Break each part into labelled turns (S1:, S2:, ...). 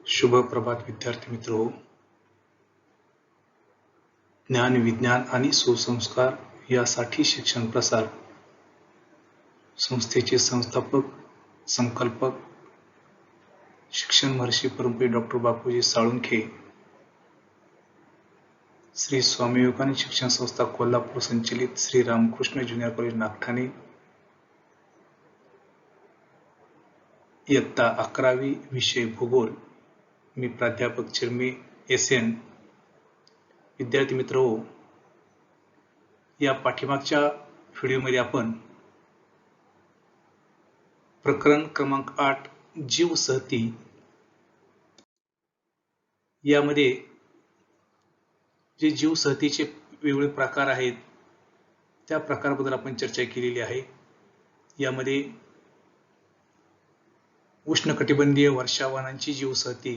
S1: शुभ प्रभात विद्यार्थी मित्रो. ज्ञान, विज्ञान आणि सुसंस्कार यासाठी शिक्षण प्रसार संस्थेचे संस्थापक, संकल्पक, शिक्षण महर्षी परमपूज्य डॉ. बापूजी साळुंखे, श्री स्वामी विवेकानंद शिक्षण संस्था कोल्हापूर संचलित श्री रामकृष्ण ज्युनियर कॉलेज नागठाणे, इयत्ता 11वी, विषय भूगोल. मी प्राध्यापक चिरमे SN. विद्यार्थी मित्रो, या पाठीमागच्या व्हिडिओमध्ये आपण प्रकरण क्रमांक 8 जीवसहती यामध्ये जे जीवसहतीचे वेगवेगळे प्रकार आहेत त्या प्रकाराबद्दल आपण चर्चा केलेली आहे. यामध्ये उष्णकटिबंधीय वर्षावनांची जीवसहती,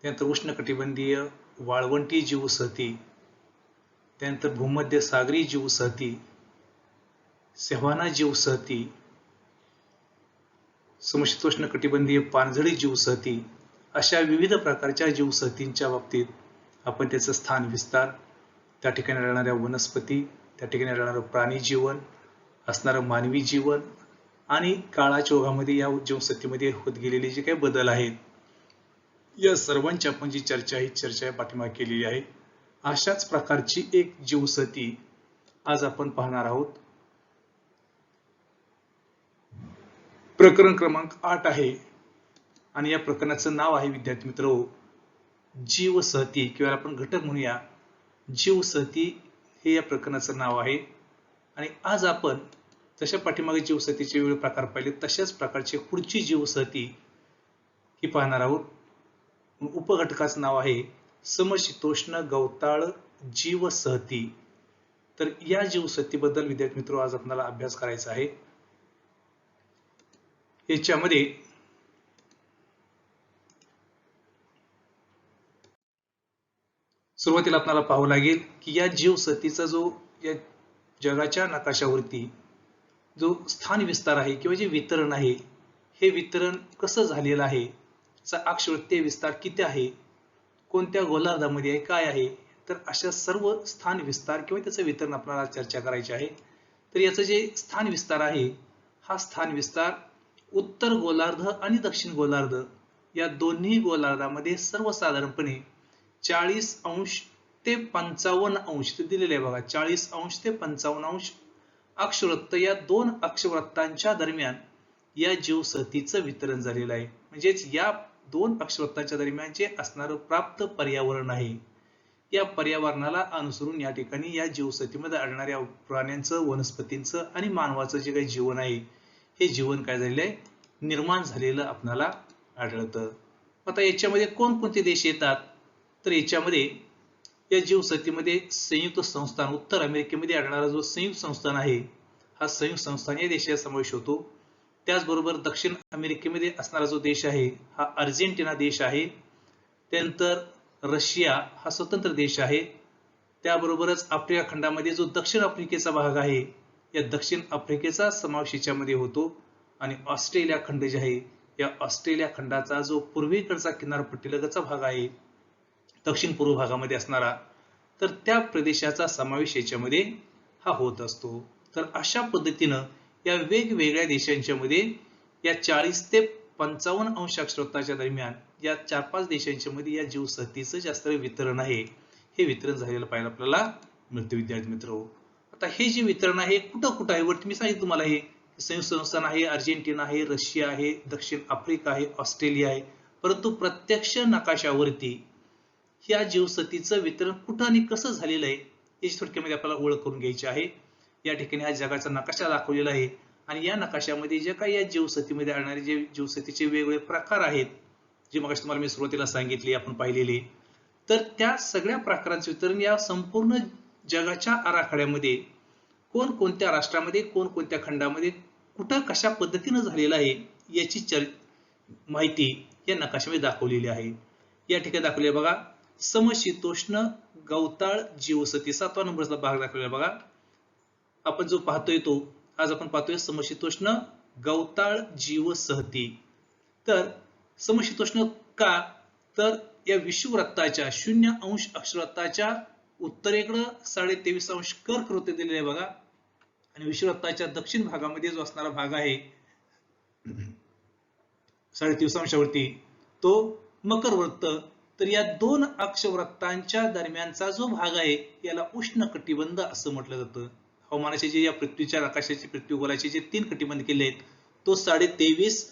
S1: त्यानंतर उष्णकटिबंधीय वाळवंटी जीवसहती, त्यानंतर भूमध्य सागरी जीवसहती, सव्हाना जीवसहती, समशीतोष्ण कटिबंधीय पानझडी जीवसहती, अशा विविध प्रकारच्या जीवसहतींच्या बाबतीत आपण त्याचं स्थान विस्तार, त्या ठिकाणी राहणाऱ्या वनस्पती, त्या ठिकाणी राहणारं प्राणी जीवन, असणारं मानवी जीवन आणि काळाच्या ओघामध्ये या जीवसहतीमध्ये होत गेलेले जे काही बदल आहेत या सर्वांची आपण जी चर्चा पाठीमागे केलेली आहे. अशाच प्रकारची एक जीवसहती आज आपण पाहणार आहोत. प्रकरण क्रमांक 8 आहे आणि या प्रकरणाचं नाव आहे विद्यार्थी मित्र जीवसहती, किंवा आपण घटक म्हणूया जीवसहती, हे या प्रकरणाचं नाव आहे. आणि आज आपण जशा पाठीमागे जीवसहतीचे वेगवेगळे प्रकार पाहिले तशाच प्रकारची पुढची जीवसहती ही पाहणार आहोत. उपघटकाचं नाव आहे समशीतोष्ण गवताळ जीवसहती. तर या जीवसहतीबद्दल विद्यार्थी मित्र आज आपल्याला अभ्यास करायचा आहे. याच्यामध्ये सुरुवातीला आपल्याला पाहावं लागेल की या जीवसहतीचा जो या जगाच्या नकाशावरती जो स्थान विस्तार आहे किंवा जे वितरण आहे, हे वितरण कसं झालेलं आहे, अक्षवृत्तीय विस्तार किती आहे, कोणत्या गोलार्धामध्ये आहे, काय आहे, तर अशा सर्व स्थान विस्तार किंवा त्याचं वितरण आपल्याला चर्चा करायची आहे. तर याचं जे स्थान विस्तार आहे, हा स्थान विस्तार उत्तर गोलार्ध आणि दक्षिण गोलार्ध या दोन्ही गोलार्धामध्ये सर्वसाधारणपणे 40 अंश ते 55 अंश दिलेले आहे बघा. 40 अंश ते 55 अंश अक्षवृत्त या दोन अक्षवृत्तांच्या दरम्यान या जीवसहतीचं वितरण झालेलं आहे. म्हणजेच या दोन अक्षवृत्तांच्या दरम्यान जे असणारं प्राप्त पर्यावरण आहे, या पर्यावरणाला अनुसरून या ठिकाणी या जीवसहतीमध्ये आढळणाऱ्या प्राण्यांचं, वनस्पतींचं आणि मानवाचं जे काही जीवन आहे, हे जीवन काय झालेलं आहे, निर्माण झालेलं आपल्याला आढळतं. आता याच्यामध्ये कोणकोणते देश येतात, तर याच्यामध्ये या जीवसहतीमध्ये संयुक्त संस्थान, उत्तर अमेरिकेमध्ये आढळणारा जो संयुक्त संस्थान आहे, हा संयुक्त संस्थान या देशाचा समावेश होतो. त्याचबरोबर दक्षिण अमेरिकेमध्ये असणारा जो देश आहे, हा अर्जेंटिना देश आहे. त्यानंतर रशिया हा स्वतंत्र देश आहे. त्याबरोबरच आफ्रिका खंडामध्ये जो दक्षिण आफ्रिकेचा भाग आहे, या दक्षिण आफ्रिकेचा समावेश याच्यामध्ये होतो. आणि ऑस्ट्रेलिया खंड जे आहे, या ऑस्ट्रेलिया खंडाचा जो पूर्वेकडचा किनारपट्टीलगतचा भाग आहे, दक्षिण पूर्व भागामध्ये असणारा, तर त्या प्रदेशाचा समावेश याच्यामध्ये हा होत असतो. तर अशा पद्धतीनं या वेगवेगळ्या देशांच्या मध्ये या 40 ते 55 अंश अक्षवृत्ताच्या दरम्यान या 4-5 देशांच्या मध्ये या जीवसहतीचं जास्त वितरण आहे, हे वितरण झालेलं पाहायला आपल्याला मिळतं विद्यार्थी मित्र. आता हे जे वितरण आहे कुठं कुठं आहे, वरती मी सांगितलं तुम्हाला, हे संयुक्त संस्थान आहे, अर्जेंटिना आहे, रशिया आहे, दक्षिण आफ्रिका आहे, ऑस्ट्रेलिया आहे. परंतु प्रत्यक्ष नकाशावरती या जीवसहतीचं वितरण कुठं आणि कसं झालेलं आहे, याची थोडक्यामध्ये आपल्याला ओळख करून घ्यायची आहे. या ठिकाणी हा जगाचा नकाशा दाखवलेला आहे आणि या नकाशामध्ये जे काही या जीवसहतीमध्ये आढळणारे जे जीवसहतीचे वेगवेगळे प्रकार आहेत, जे मग तुम्हाला मी सुरुवातीला सांगितले, आपण पाहिलेले, तर त्या सगळ्या प्रकारांचे वितरण या संपूर्ण जगाच्या आराखड्यामध्ये कोणकोणत्या राष्ट्रामध्ये, कोणकोणत्या खंडामध्ये, कुठं कशा पद्धतीनं झालेलं आहे, याची माहिती या नकाशामध्ये दाखवलेली आहे. या ठिकाणी दाखवले बघा, समशीतोष्ण गवताळ जीवसहती 7व्या नंबरचा भाग दाखवलेला बघा. आपण जो पाहतोय तो आज आपण पाहतोय समशीतोष्ण गवताळ जीवसहती. तर समशीतोष्ण का तर या विषुववृत्ताच्या 0° अक्षवृत्ताच्या उत्तरेकडे 23.5° कर्क वृत्त दिलेले आहे बघा, आणि विषुववृत्ताच्या दक्षिण भागामध्ये जो असणारा भाग आहे 23.5°वरती तो मकर वृत्त. तर या दोन अक्षवृत्तांच्या दरम्यानचा जो भाग आहे याला उष्ण कटिबंध असं म्हटलं जातं. हवामानाचे जे या पृथ्वीच्या आकाशाचे पृथ्वीगोलाचे जे 3 कटिबंध केले आहेत तो 23.5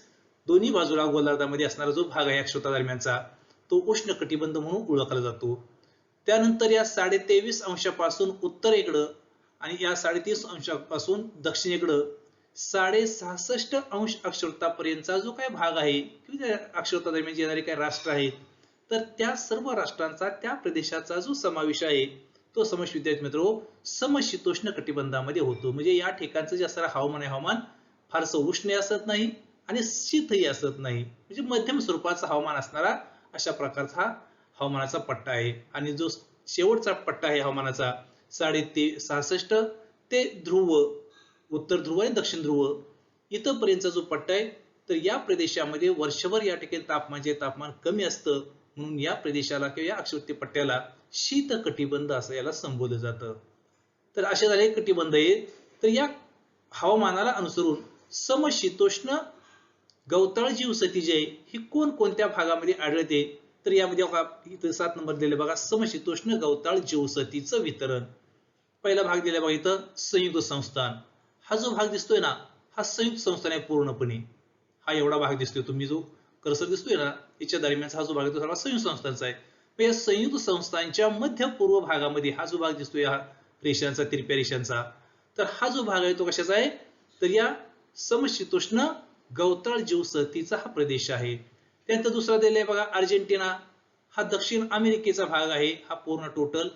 S1: दोन्ही बाजूला गोलार्धामध्ये असणारा जो भाग आहे अक्षवृत्ता दरम्यानचा तो उष्ण कटिबंध म्हणून ओळखला जातो. त्यानंतर या 23.5° उत्तरेकडं आणि या 33° पासून दक्षिणेकडं 66.5° अक्षवृत्तापर्यंतचा जो काही भाग आहे किंवा अक्षवृत्ता दरम्यान येणारे काही राष्ट्र आहेत तर त्या सर्व राष्ट्रांचा त्या प्रदेशाचा जो समावेश आहे तो समावेश विद्यार्थी मित्रो समशीतोष्ण कटिबंधामध्ये होतो. म्हणजे या ठिकाणचं जे असणारं हवामान आहे हवामान फारसं उष्ण असत नाही आणि शीतही असत नाही, म्हणजे मध्यम स्वरूपाचा हवामान असणारा अशा प्रकारचा हवामानाचा पट्टा आहे. आणि जो शेवटचा पट्टा आहे हवामानाचा 66.5 ते ध्रुव, उत्तर ध्रुव आणि दक्षिण ध्रुव इथपर्यंतचा जो पट्टा आहे तर या प्रदेशामध्ये वर्षभर या ठिकाणी तापमान कमी असतं, म्हणून या प्रदेशाला किंवा या अक्षवृत्तीय पट्ट्याला शीत कटिबंध असं याला संबोधलं जातं. तर असे झाले कटिबंध आहे. तर या हवामानाला अनुसरून समशीतोष्ण गवताळ जीवसती जे आहे ही कोणत्या भागामध्ये आढळते तर यामध्ये इथं 7 नंबर दिले बघा, समशीतोष्ण गवताळ जीवसतीचं वितरण. पहिला भाग दिला बघा इथं संयुक्त संस्थान. हा जो भाग दिसतोय ना हा संयुक्त संस्थान आहे पूर्णपणे. हा एवढा भाग दिसतोय, तुम्ही जो कर्सर दिसतोय ना याच्या दरम्यानचा हा जो भाग आहे तो सगळा संयुक्त संस्थांचा आहे. या संयुक्त संस्थांच्या मध्य पूर्व भागामध्ये हा जो भाग दिसतोय हा रेषांचा, तिरप्या रेषांचा, तर हा जो भाग आहे तो कशाचा आहे तर या समशीतोष्ण गवताळ जीवसतीचा हा प्रदेश आहे. त्यानंतर दुसरा दिलाय बघा अर्जेंटिना. हा दक्षिण अमेरिकेचा भाग आहे. हा पूर्ण टोटल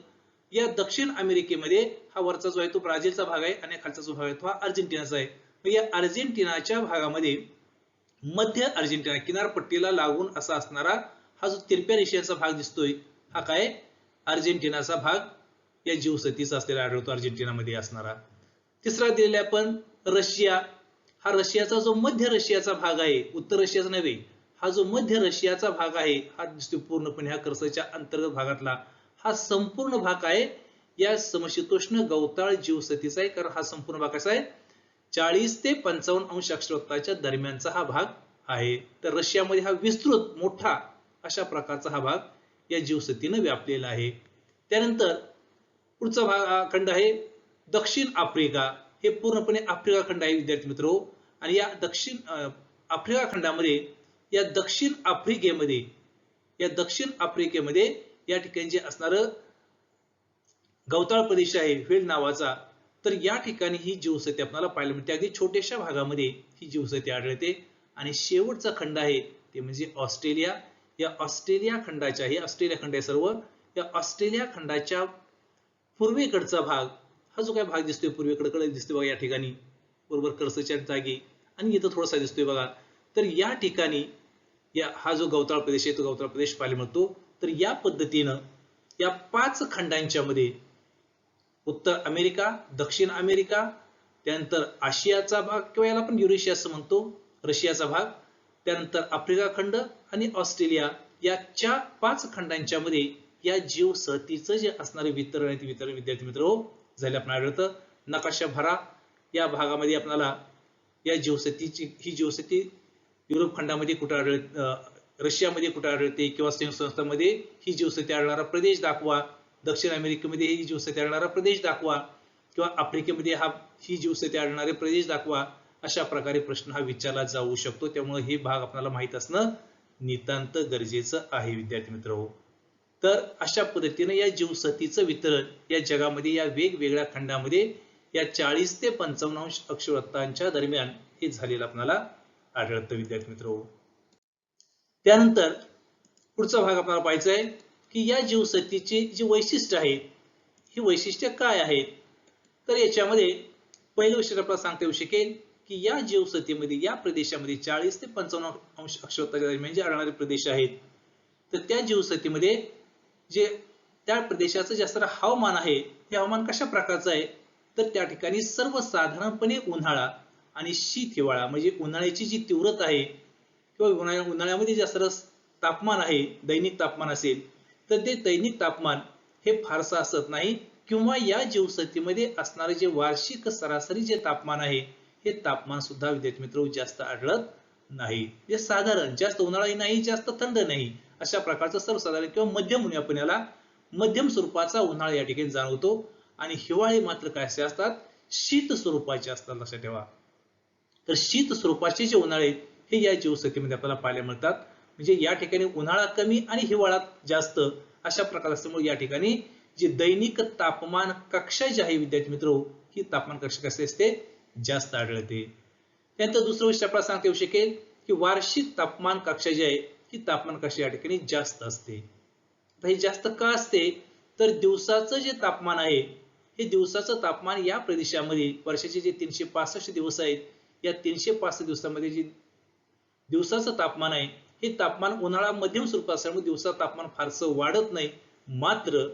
S1: या दक्षिण अमेरिकेमध्ये हा वरचा जो आहे तो ब्राझीलचा भाग आहे आणि खालचा जो भाग आहे तो हा अर्जेंटिनाचा आहे. या अर्जेंटिनाच्या भागामध्ये मध्य अर्जेंटिना किनारपट्टीला लागून असा असणारा हा जो तिरप्या रेषेचा भाग दिसतोय हा काय अर्जेंटिनाचा भाग या जीवसतीचा असलेला आढळतो अर्जेंटिनामध्ये असणारा. तिसरा दिलेला आपण रशिया. हा रशियाचा जो मध्य रशियाचा भाग आहे, उत्तर रशियाचा नव्हे, हा जो मध्य रशियाचा भाग आहे हा दिसतो पूर्णपणे ह्या कर्सरच्या अंतर्गत भागातला हा संपूर्ण भाग आहे या समशीतोष्ण गवताळ जीवसतीचा आहे. कारण हा संपूर्ण भाग कसा आहे 40 ते 55° अक्षवृत्ताच्या दरम्यानचा हा भाग आहे. तर रशियामध्ये हा विस्तृत मोठा अशा प्रकारचा हा भाग या जीवसतीने व्यापलेला आहे. त्यानंतर पुढचा भाग खंड आहे दक्षिण आफ्रिका. हे पूर्णपणे आफ्रिका खंड आहे विद्यार्थी मित्रो. आणि या दक्षिण आफ्रिका खंडामध्ये या दक्षिण आफ्रिकेमध्ये या ठिकाणी जे असणारं गवताळ प्रदेश आहे वेल्ड नावाचा, तर या ठिकाणी ही जीवसती आपल्याला पाहायला मिळते. अगदी छोट्याशा भागामध्ये ही जीवसती आढळते. आणि शेवटचा खंड आहे ते म्हणजे ऑस्ट्रेलिया. या ऑस्ट्रेलिया खंडाच्या, हे ऑस्ट्रेलिया खंड आहे सर्व, या ऑस्ट्रेलिया खंडाच्या पूर्वेकडचा भाग हा जो काही भाग दिसतोय पूर्वेकडे दिसतोय बघा या ठिकाणी बरोबर कर्सरच्या जागी आणि इथं थोडासा दिसतोय बघा. तर या ठिकाणी हा जो गवताळ प्रदेश आहे तो गवताळ प्रदेश पाहायला मिळतो. तर या पद्धतीनं या 5 खंडांच्या मध्ये उत्तर अमेरिका, दक्षिण अमेरिका, त्यानंतर आशियाचा भाग किंवा याला आपण युरेशिया असं म्हणतो, रशियाचा भाग, त्यानंतर आफ्रिका खंड आणि ऑस्ट्रेलिया या 5 खंडांच्या मध्ये या जीवसतीचं जे असणारे वितरण आहे ते वितरण विद्यार्थी मित्र झाले आपल्याला आढळतं. नकाशा भरा. या भागामध्ये आपल्याला या जीवसतीची ही जीवसती युरोप खंडामध्ये कुठे आढळते, रशियामध्ये कुठे आढळते किंवा संयुक्त संस्थांमध्ये ही जीवसती आढळणारा प्रदेश दाखवा, दक्षिण अमेरिकेमध्ये ही जीवसती आढळणारा प्रदेश दाखवा किंवा आफ्रिकेमध्ये ही जीवसती आढळणारे प्रदेश दाखवा. अशा प्रकारे प्रश्न हा विचारला जाऊ शकतो. त्यामुळे हे भाग आपल्याला माहित असणं नितांत गरजेचं आहे विद्यार्थी मित्र. तर अशा पद्धतीने या जीवसतीचं वितरण या जगामध्ये या वेगवेगळ्या खंडामध्ये या 40 ते 55° अक्षवृत्तांच्या दरम्यान हे झालेलं आपल्याला आढळतं विद्यार्थी मित्र. त्यानंतर पुढचा भाग आपल्याला पाहायचा आहे की या जीवसतीची जी वैशिष्ट्य आहेत ही वैशिष्ट्य काय आहेत. तर याच्यामध्ये पहिलं वैशिष्ट्य आपल्याला सांगता येऊ शकेल की या जीवसतीमध्ये या प्रदेशामध्ये 40 ते 55° अक्षवृत्ताच्या दरम्यान जे आढळणारे प्रदेश आहेत तर त्या जीवसतीमध्ये जे त्या प्रदेशाचं जे असणारं हवामान आहे हे हवामान कशा प्रकारचं आहे तर त्या ठिकाणी सर्वसाधारणपणे उन्हाळा आणि शीत हिवाळा म्हणजे उन्हाळ्याची जी तीव्रता आहे किंवा उन्हाळ्यामध्ये जे असणारं तापमान आहे, दैनिक तापमान असेल, तर ते दैनिक तापमान हे फारसं असत नाही, किंवा या जीवसत्तीमध्ये असणारे जे वार्षिक सरासरी जे तापमान आहे, हे तापमान सुद्धा विद्यार्थी मित्र जास्त आढळत नाही. जे साधारण, जास्त उन्हाळाही नाही, जास्त थंड नाही, अशा प्रकारचं सर्वसाधारण किंवा मध्यम म्हणूया आपण याला, मध्यम स्वरूपाचा उन्हाळा या ठिकाणी जाणवतो. आणि हिवाळे मात्र काय असे असतात, शीत स्वरूपाचे असतात, लक्षात ठेवा. तर शीत स्वरूपाचे जे उन्हाळे हे या जीवसत्तीमध्ये आपल्याला पाहायला मिळतात. म्हणजे या ठिकाणी उन्हाळा कमी आणि हिवाळा जास्त अशा प्रकार असल्यामुळे या ठिकाणी जी दैनिक तापमान कक्षा जी आहे विद्यार्थी मित्र, ही तापमान कक्षा कशी असते, जास्त आढळते. त्यानंतर दुसरं वैशिष्ट्य आपल्याला सांगता येऊ शकेल की वार्षिक तापमान कक्षा जी आहे ही तापमान कक्षा या ठिकाणी जास्त असते. हे जास्त का असते, तर दिवसाचं जे तापमान आहे, हे दिवसाचं तापमान या प्रदेशामध्ये वर्षाचे जे 365 दिवस आहेत, या 365 दिवसामध्ये जे दिवसाचं तापमान आहे, हे तापमान उन्हाळा मध्यम स्वरूपात असल्यामुळे दिवसाचं तापमान फारसं वाढत नाही. मात्र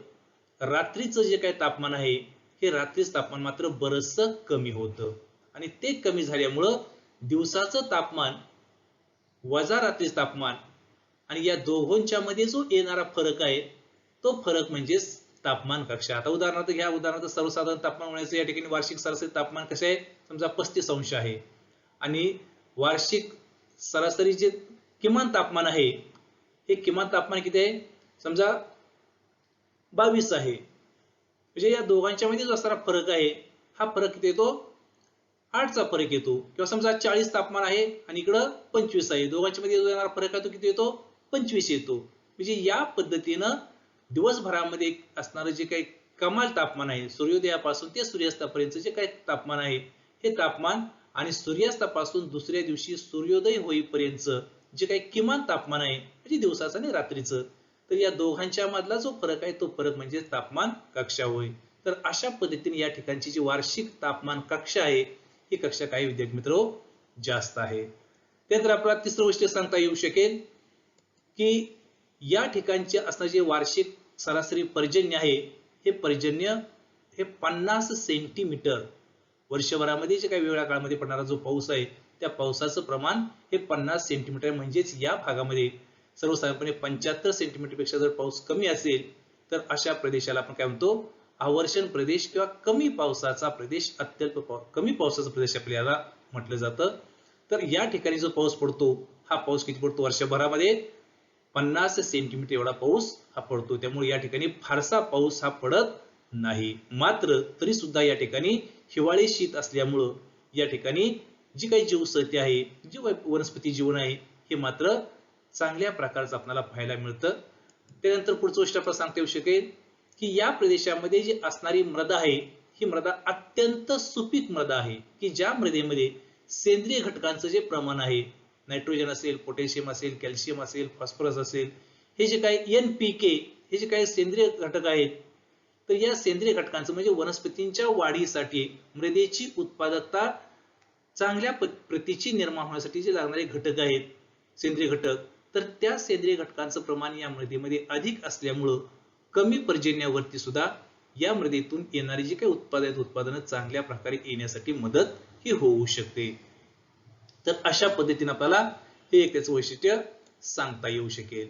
S1: रात्रीचं जे काही तापमान आहे, हे रात्रीचं तापमान मात्र बरचसं कमी होतं. आणि ते कमी झाल्यामुळं दिवसाचं तापमान वजा रात्रीचं तापमान आणि या दोघांच्या मध्ये जो येणारा फरक आहे, तो फरक म्हणजेच तापमान कक्षा. आता उदाहरणार्थ घ्या, उदाहरणार्थ सर्वसाधारण तापमान म्हणायचं या ठिकाणी वार्षिक सरासरी तापमान कसे आहे, समजा 35 अंश आहे, आणि वार्षिक सरासरी जे किमान तापमान आहे, हे किमान तापमान किती आहे, समजा 22 आहे. म्हणजे या दोघांच्या मध्ये जो असणारा फरक आहे, हा फरक किती येतो, 8 चा फरक येतो. किंवा समजा 40 तापमान आहे आणि इकडं 25 आहे, दोघांच्या मध्ये जो येणारा फरक आहे तो किती येतो, 25 येतो. म्हणजे या पद्धतीनं दिवसभरामध्ये असणारं जे काही कमाल तापमान आहे, सूर्योदयापासून ते सूर्यास्तापर्यंत जे काही तापमान आहे, हे तापमान आणि सूर्यास्तापासून दुसऱ्या दिवशी सूर्योदय होईपर्यंत जे काही किमान तापमान आहे, म्हणजे दिवसाचं आणि रात्रीचं, तर या दोघांच्या मधला जो फरक आहे, तो फरक म्हणजे तापमान कक्षा होय. तर अशा पद्धतीने या ठिकाणची जी वार्षिक तापमान कक्षा आहे, ही कक्षा काही विद्यार्थी मित्र जास्त आहे. त्यानंतर आपल्याला तिसरं गोष्ट सांगता येऊ शकेल की या ठिकाणचे असणारे जे वार्षिक सरासरी पर्जन्य आहे, हे पर्जन्य हे 50 सेंटीमीटर, वर्षभरामध्ये जे काही वेगळ्या काळामध्ये पडणारा जो पाऊस आहे, त्या पावसाचं प्रमाण हे 50 सेंटीमीटर. म्हणजेच या भागामध्ये सर्वसाधारणपणे 75 सेंटीमीटर पेक्षा जर पाऊस कमी असेल, तर अशा प्रदेशाला आपण काय म्हणतो, आवर्षण प्रदेश किंवा कमी पावसाचा प्रदेश, अत्यल्प कमी पावसाचा प्रदेश आपल्याला म्हटलं जातं. तर या ठिकाणी जो पाऊस पडतो, हा पाऊस किती पडतो, वर्षभरामध्ये 50 सेंटीमीटर एवढा पाऊस हा पडतो. त्यामुळे या ठिकाणी फारसा पाऊस हा पडत नाही. मात्र तरी सुद्धा या ठिकाणी हिवाळी शीत असल्यामुळं या ठिकाणी जी काही जीवसत्ती आहे, जी वनस्पती जीवन आहे, हे मात्र चांगल्या प्रकारचं आपल्याला पाहायला मिळतं. त्यानंतर पुढचं गोष्ट आपल्याला सांगता येऊ शकेल की या प्रदेशामध्ये जी असणारी मृदा आहे, ही मृदा अत्यंत सुपीक मृदा आहे, की ज्या मृदेमध्ये सेंद्रिय घटकांचं जे प्रमाण आहे, नायट्रोजन असेल, पोटॅशियम असेल, कॅल्शियम असेल, फॉस्फरस असेल, हे जे काही NPK हे जे काही सेंद्रिय घटक आहेत, तर या सेंद्रिय घटकांचं म्हणजे वनस्पतींच्या वाढीसाठी, मृदेची उत्पादकता चांगल्या प्रतीची निर्माण होण्यासाठी जे लागणारे घटक आहेत, सेंद्रिय घटक, तर त्या सेंद्रिय घटकांचं प्रमाण या मृदेमध्ये अधिक असल्यामुळं कमी पर्जन्यावरती सुद्धा या मृदेतून येणारी जी काही उत्पादनं चांगल्या प्रकारे येण्यासाठी मदत ही होऊ शकते. तर अशा पद्धतीने आपल्याला हे एक त्याचं वैशिष्ट्य सांगता येऊ शकेल.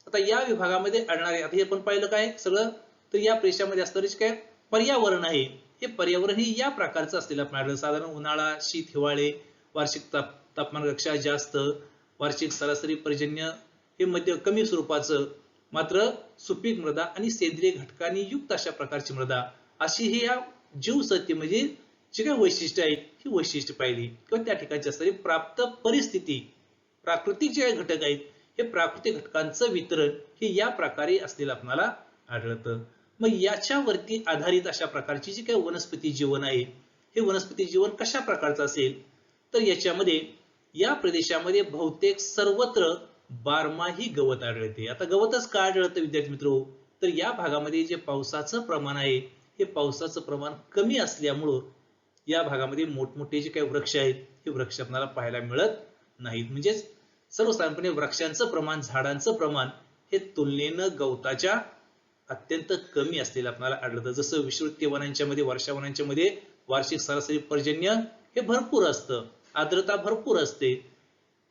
S1: आता या विभागामध्ये आणणारे, आता हे आपण पाहिलं काय सगळं, तर या प्रदेशामध्ये असणारे जे काय पर्यावरण आहे, हे पर्यावरण ही या प्रकारचं असलेलं आपल्याला साधारण उन्हाळा, शीत, हिवाळे, वार्षिक तापमान कक्षा जास्त, वार्षिक सरासरी पर्जन्य हे मध्य कमी स्वरूपाचं, मात्र सुपीक मृदा आणि सेंद्रिय घटकांनी युक्त अशा प्रकारची मृदा, अशी ही या जीवसत्ती म्हणजे जी काही वैशिष्ट्य आहेत, ही वैशिष्ट्य पाहिली. किंवा त्या ठिकाणची असणारी प्राप्त परिस्थिती, प्राकृतिक जे घटक आहेत, हे प्राकृतिक घटकांचं वितरण हे या प्रकारे असलेलं आपल्याला आढळतं. मग याच्यावरती आधारित अशा प्रकारची जी काही वनस्पती जीवन आहे, हे वनस्पती जीवन कशा प्रकारचं असेल, तर याच्यामध्ये या प्रदेशामध्ये बहुतेक सर्वत्र बारमाही गवत आढळते. आता गवतच का आढळतं विद्यार्थी मित्र, तर या भागामध्ये जे पावसाचं प्रमाण आहे, हे पावसाचं प्रमाण कमी असल्यामुळं या भागामध्ये मोठमोठे जे काही वृक्ष आहेत, हे वृक्ष आपल्याला पाहायला मिळत नाहीत. म्हणजेच सर्वसाधारणपणे वृक्षांचं प्रमाण, झाडांचं प्रमाण हे तुलनेनं गवताच्या अत्यंत कमी असलेलं आपल्याला आढळतं. जसं विषुववृत्तीय वनांच्या मध्ये, वर्षावनांच्या मध्ये वार्षिक सरासरी पर्जन्य हे भरपूर असतं, आर्द्रता भरपूर असते,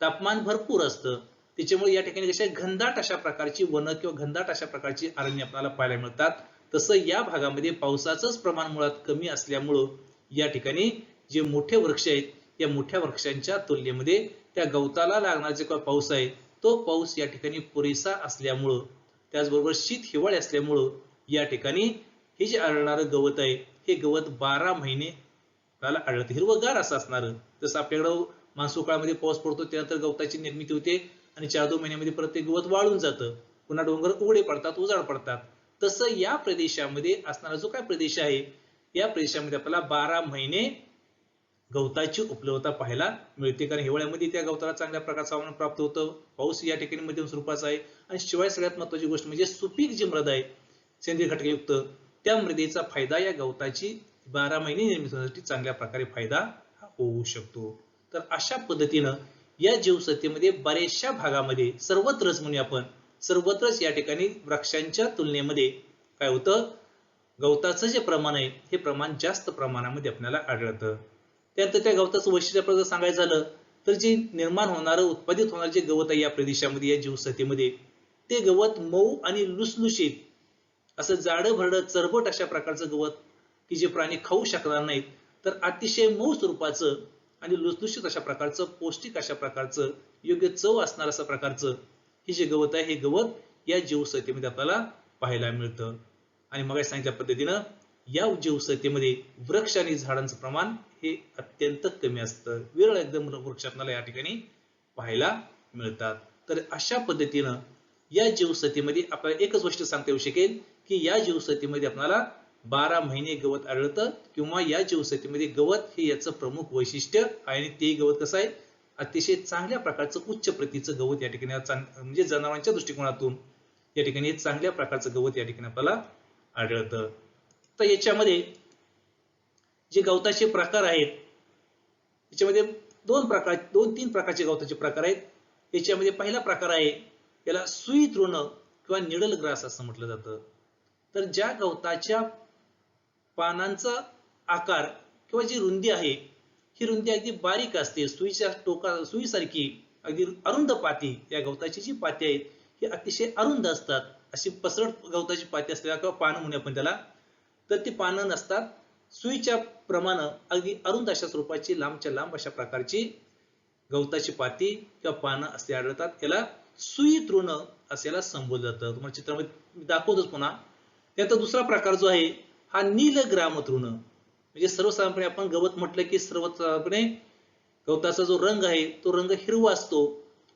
S1: तापमान भरपूर असतं. त्याच्यामुळे या ठिकाणी जसे घनदाट अशा प्रकारची वन किंवा घनदाट अशा प्रकारची अरण्य आपल्याला पाहायला मिळतात, तसं या भागामध्ये पावसाचंच प्रमाण मुळात कमी असल्यामुळं या ठिकाणी जे मोठे वृक्ष आहेत या मोठ्या वृक्षांच्या तुलनेमध्ये त्या गवताला लागणारा जे पाऊस आहे तो पाऊस या ठिकाणी पुरेसा असल्यामुळं, त्याचबरोबर शीत हिवाळे असल्यामुळं या ठिकाणी हे जे आढळणारं गवत आहे हे गवत 12 महिने आपल्याला आढळतं, हिरवगार असं असणार. जसं आपल्याकडं मान्सून काळामध्ये पाऊस पडतो त्यानंतर गवताची निर्मिती होते आणि 4-2 महिन्यामध्ये परत ते गवत वाळून जातं, पुन्हा डोंगर उघडे पडतात, उजाड पडतात. तसं या प्रदेशामध्ये असणारा जो काय प्रदेश आहे या प्रदेशामध्ये आपल्याला 12 महिने गवताची उपलब्धता पाहायला मिळते, कारण हिवाळ्यामध्ये त्या गवताला चांगल्या प्रकारचं हवामान प्राप्त होतं, पाऊस या ठिकाणी मध्यम स्वरूपाचा आहे आणि शिवाय सगळ्यात महत्त्वाची गोष्ट म्हणजे सुपीक जी मृदा आहे सेंद्रिय घटकयुक्त त्या मृदेचा फायदा या गवताची 12 महिने निर्मिती होण्यासाठी चांगल्या प्रकारे फायदा होऊ शकतो. तर अशा पद्धतीनं या जीवसत्तेमध्ये बऱ्याचशा भागामध्ये सर्वत्रच म्हणूया आपण सर्वत्रच या ठिकाणी वृक्षांच्या तुलनेमध्ये काय होतं, गवताचं जे प्रमाण आहे हे प्रमाण जास्त प्रमाणामध्ये आपल्याला आढळतं. त्यानंतर त्या गवताचं वैशिष्ट्य सांगायचं झालं तर जे निर्माण होणारं उत्पादित होणारं जे गवत आहे या प्रदेशामध्ये या जीवसत्तेमध्ये ते गवत मऊ आणि लुसलुशीत असं जाडं भरडं चरबट अशा प्रकारचं गवत की जे प्राणी खाऊ शकणार नाहीत, तर अतिशय मऊ स्वरूपाचं आणि लुसलुशीत अशा प्रकारचं पौष्टिक अशा प्रकारचं योग्य चव असणार असं प्रकारचं हे जे गवत आहे हे गवत या जीवसत्तेमध्ये आपल्याला पाहायला मिळतं. आणि मग सांगितल्या पद्धतीनं या जीवसत्तेमध्ये वृक्ष आणि झाडांचं प्रमाण हे अत्यंत कमी असतं, विरळ एकदम वृक्ष आपल्याला या ठिकाणी पाहायला मिळतात. तर अशा पद्धतीनं या जीवसत्तेमध्ये आपल्याला एकच गोष्ट सांगता येऊ शकेल की या जीवसत्तेमध्ये आपल्याला 12 महिने गवत आढळतं किंवा या जीवसत्तेमध्ये गवत हे याचं प्रमुख वैशिष्ट्य आहे आणि ते गवत कसं आहे अतिशय चांगल्या प्रकारचं उच्च प्रतीचं गवत या ठिकाणी म्हणजे जनावरांच्या दृष्टिकोनातून या ठिकाणी चांगल्या प्रकारचं गवत या ठिकाणी आपल्याला आढळतं. तर याच्यामध्ये जे गवताचे प्रकार आहेत याच्यामध्ये दोन तीन प्रकारचे गवताचे प्रकार आहेत. याच्यामध्ये पहिला प्रकार आहे याला सुई तृण किंवा निडल ग्रास असं म्हटलं जातं. तर ज्या गवताच्या पानांचा आकार किंवा जी रुंदी आहे ही रुंदी अगदी बारीक असते, सुईसारखी अगदी अरुंद पाती या गवताची जी पाती आहेत ही अतिशय अरुंद असतात, अशी पसरट गवताची पाती असते किंवा पानं म्हणूया आपण त्याला. तर ती पानं नसतात, सुईच्या प्रमाणे अगदी अरुंद अशा स्वरूपाची लांबच्या लांब अशा प्रकारची गवताची पाती किंवा पानं असे आढळतात. याला सुई तृण असेला संबोधलं जातं. तुम्हाला चित्रामध्ये दाखवतोच पुन्हा. त्यानंतर दुसरा प्रकार जो आहे हा नीलग्राम तृण. म्हणजे सर्वसाधारणपणे आपण गवत म्हटलं की सर्वसाधारणपणे गवताचा जो रंग आहे तो रंग हिरवा असतो,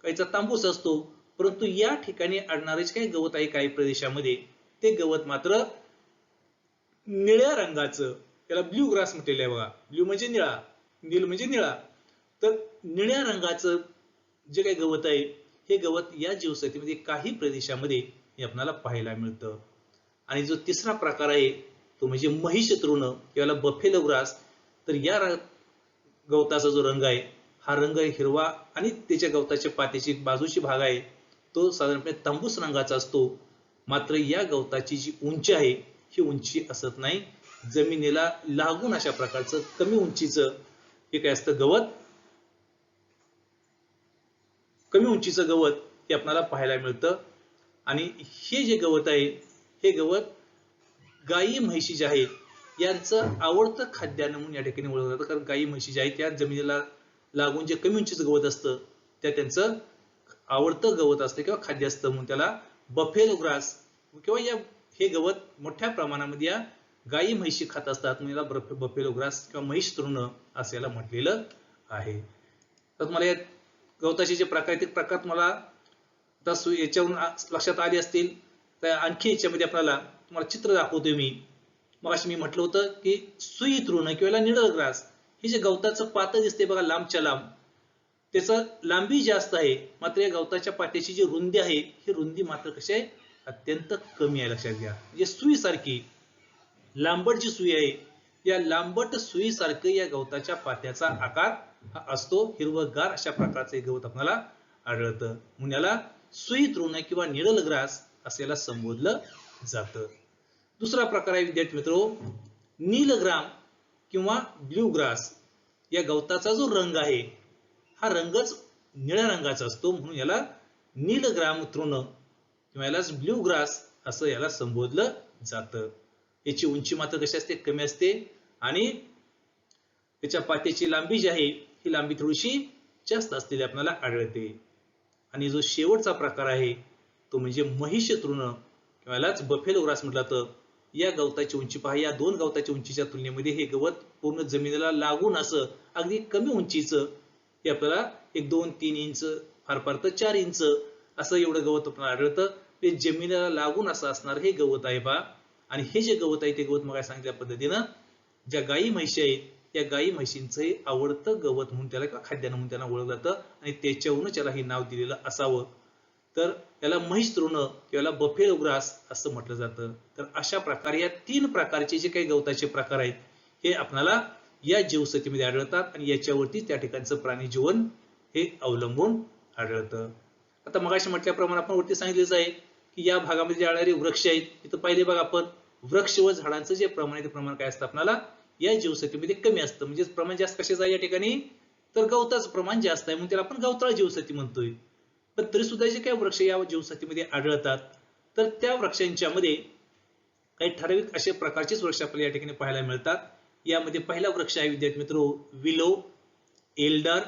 S1: काहीचा तांबूस असतो, परंतु या ठिकाणी आढळणारे काही गवत आहे काही प्रदेशामध्ये ते गवत मात्र निळ्या रंगाचं, त्याला ब्ल्यू ग्रास म्हटलेलं आहे बघा. ब्ल्यू म्हणजे निळा, नील म्हणजे निळा. तर निळ्या रंगाचं जे काही गवत आहे हे गवत या जीवसत्तेमध्ये काही प्रदेशामध्ये हे आपल्याला पाहायला मिळतं. आणि जो तिसरा प्रकार आहे तो म्हणजे महिष तृण याला बफेलो ग्रास. तर या गवताचा जो रंग आहे हा रंग हिरवा आणि त्याच्या गवताच्या पात्याची बाजूची भाग आहे तो साधारणपणे तांबूस रंगाचा असतो. मात्र या गवताची जी उंची आहे ही उंची असत नाही, जमिनीला लागून अशा प्रकारचं कमी उंचीचं हे काय असतं गवत, कमी उंचीचं गवत हे आपल्याला पाहायला मिळतं. आणि हे जे गवत आहे हे गवत गायी म्हशी जे आहेत यांचं आवडतं खाद्यान्न म्हणून या ठिकाणी ओळखलं जातं, कारण गायी म्हशी जे आहेत त्या जमिनीला लागून जे कमी उंचीचं गवत असतं त्या त्यांचं आवडतं गवत असतं किंवा खाद्य असतं, म्हणून त्याला बफेलो ग्रास किंवा हे गवत मोठ्या प्रमाणामध्ये या गायी म्हशी खात असतात म्हणून याला बफेलो ग्रास किंवा महिष तृण असे म्हटलेलं आहे. तर तुम्हाला या गवताचे जे प्रकार आहेत ते प्रकार तुम्हाला याच्यावरून लक्षात आले असतील. तर आणखी याच्यामध्ये आपल्याला तुम्हाला चित्र दाखवतोय मी. मग अशी मी म्हटलं होतं की सुई तृण किंवा निडल ग्रास हे जे गवताचं पात दिसते बघा लांबच्या लांब, त्याचं लांबी जास्त आहे, मात्र या गवताच्या पात्याची जी रुंदी आहे ही रुंदी मात्र कशी आहे अत्यंत कमी आहे. लक्षात घ्या. म्हणजे सुई सारखी लांबट जी सुई आहे या लांबट सुई सारखं या गवताच्या पात्याचा आकार हा असतो. हिरवगार अशा प्रकारचे गवत आपल्याला आढळतं म्हणून याला सुई तृण किंवा निडल ग्रास असेला संबोधलं जातं. दुसरा प्रकार आहे विद्यार्थी मित्रो नीलग्राम किंवा ब्ल्यू ग्रास. या गवताचा जो रंग आहे हा रंगच निळ्या रंगाचा असतो म्हणून याला नीलग्राम तृण किंवा यालाच ब्ल्यू ग्रास असं याला संबोधलं जातं. याची उंची मात्र कशी असते, कमी असते आणि त्याच्या पात्याची लांबी जी आहे ही लांबी थोडीशी जास्त असलेली आपल्याला आढळते. आणि जो शेवटचा प्रकार आहे तो म्हणजे महिष तृण किंवा यालाच बफेलो ग्रास म्हटलं तर या गवताची उंची पहा, या दोन गवताच्या उंचीच्या तुलनेमध्ये हे गवत पूर्ण जमिनीला लागून असं अगदी कमी उंचीचं हे आपल्याला 1-2-3 इंच फार फार तर 4 इंच असं एवढं गवत आपल्याला आढळतं. ते जमिनीला लागून असं असणार हे गवत आहे पहा. आणि हे जे गवत आहे ते गवत मग सांगितल्या पद्धतीनं ज्या गायी म्हशी आहेत त्या गायी म्हशींचं हे आवडतं गवत म्हणून त्याला किंवा खाद्यान्न म्हणून त्यांना ओळखलं जातं आणि त्याच्यावरूनच त्याला हे नाव दिलेलं असावं. तर याला महिष तृण किंवा याला बफेलो ग्रास असं म्हटलं जातं. तर अशा प्रकारे या 3 प्रकारचे जे काही गवताचे प्रकार आहेत हे आपल्याला या जीवसत्तीमध्ये आढळतात आणि याच्यावरती त्या ठिकाणचं प्राणी जीवन हे अवलंबून आढळतं. आता मगाशी म्हटल्याप्रमाणे आपण वरती सांगितलेच आहे की या भागामध्ये जे आढळणारे वृक्ष आहेत तिथं पाहिले बघा आपण वृक्ष व झाडांचं जे प्रमाण आहे ते प्रमाण काय असतं आपल्याला या जीवसत्तीमध्ये कमी असतं. म्हणजे प्रमाण जास्त कशाचं आहे या ठिकाणी, तर गवताचं प्रमाण जास्त आहे म्हणून त्याला आपण गवताळ जीवसत्ती म्हणतोय. पण तरी सुद्धा जे काही वृक्ष या जीवसत्तीमध्ये आढळतात तर त्या वृक्षांच्या मध्ये काही ठराविक असे प्रकारचेच वृक्ष आपल्याला या ठिकाणी पाहायला मिळतात. यामध्ये पहिला वृक्ष आहे विद्यार्थी मित्र विलो, एल्डर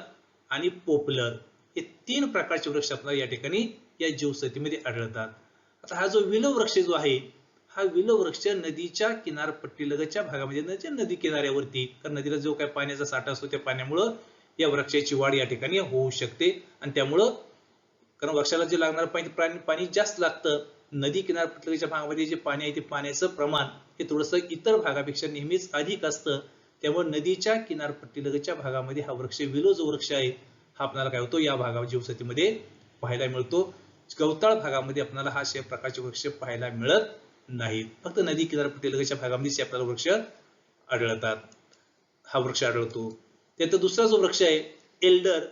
S1: आणि पोपलर. हे 3 प्रकारचे वृक्ष आपल्याला या ठिकाणी या जीवसत्तीमध्ये आढळतात. आता हा जो विलो वृक्ष जो आहे हा विलो वृक्ष नदीच्या किनारपट्टीलगतच्या भागामध्ये नदी किनाऱ्यावरती, कारण नदीला जो काही पाण्याचा साठा असतो त्या पाण्यामुळं या वृक्षाची वाढ या ठिकाणी होऊ शकते आणि त्यामुळं कारण वृक्षाला जे लागणारं पाणी जास्त लागतं. नदी किनारपट्टीच्या भागामध्ये जे पाणी आहे ते पाण्याचं प्रमाण हे थोडंसं इतर भागापेक्षा नेहमीच अधिक असतं. त्यामुळे नदीच्या किनारपट्टीलगतच्या भागामध्ये हा वृक्ष विलो जो वृक्ष आहे हा आपल्याला काय होतो या भागावर जीवसत्तीमध्ये पाहायला मिळतो. गवताळ भागामध्ये आपल्याला हा अशा प्रकारचे वृक्ष पाहायला मिळत नाहीत. फक्त नदी किनारपट्टीलगतच्या भागामध्ये आपल्याला वृक्ष आढळतात, हा वृक्ष आढळतो. त्यानंतर दुसरा जो वृक्ष आहे एल्डर.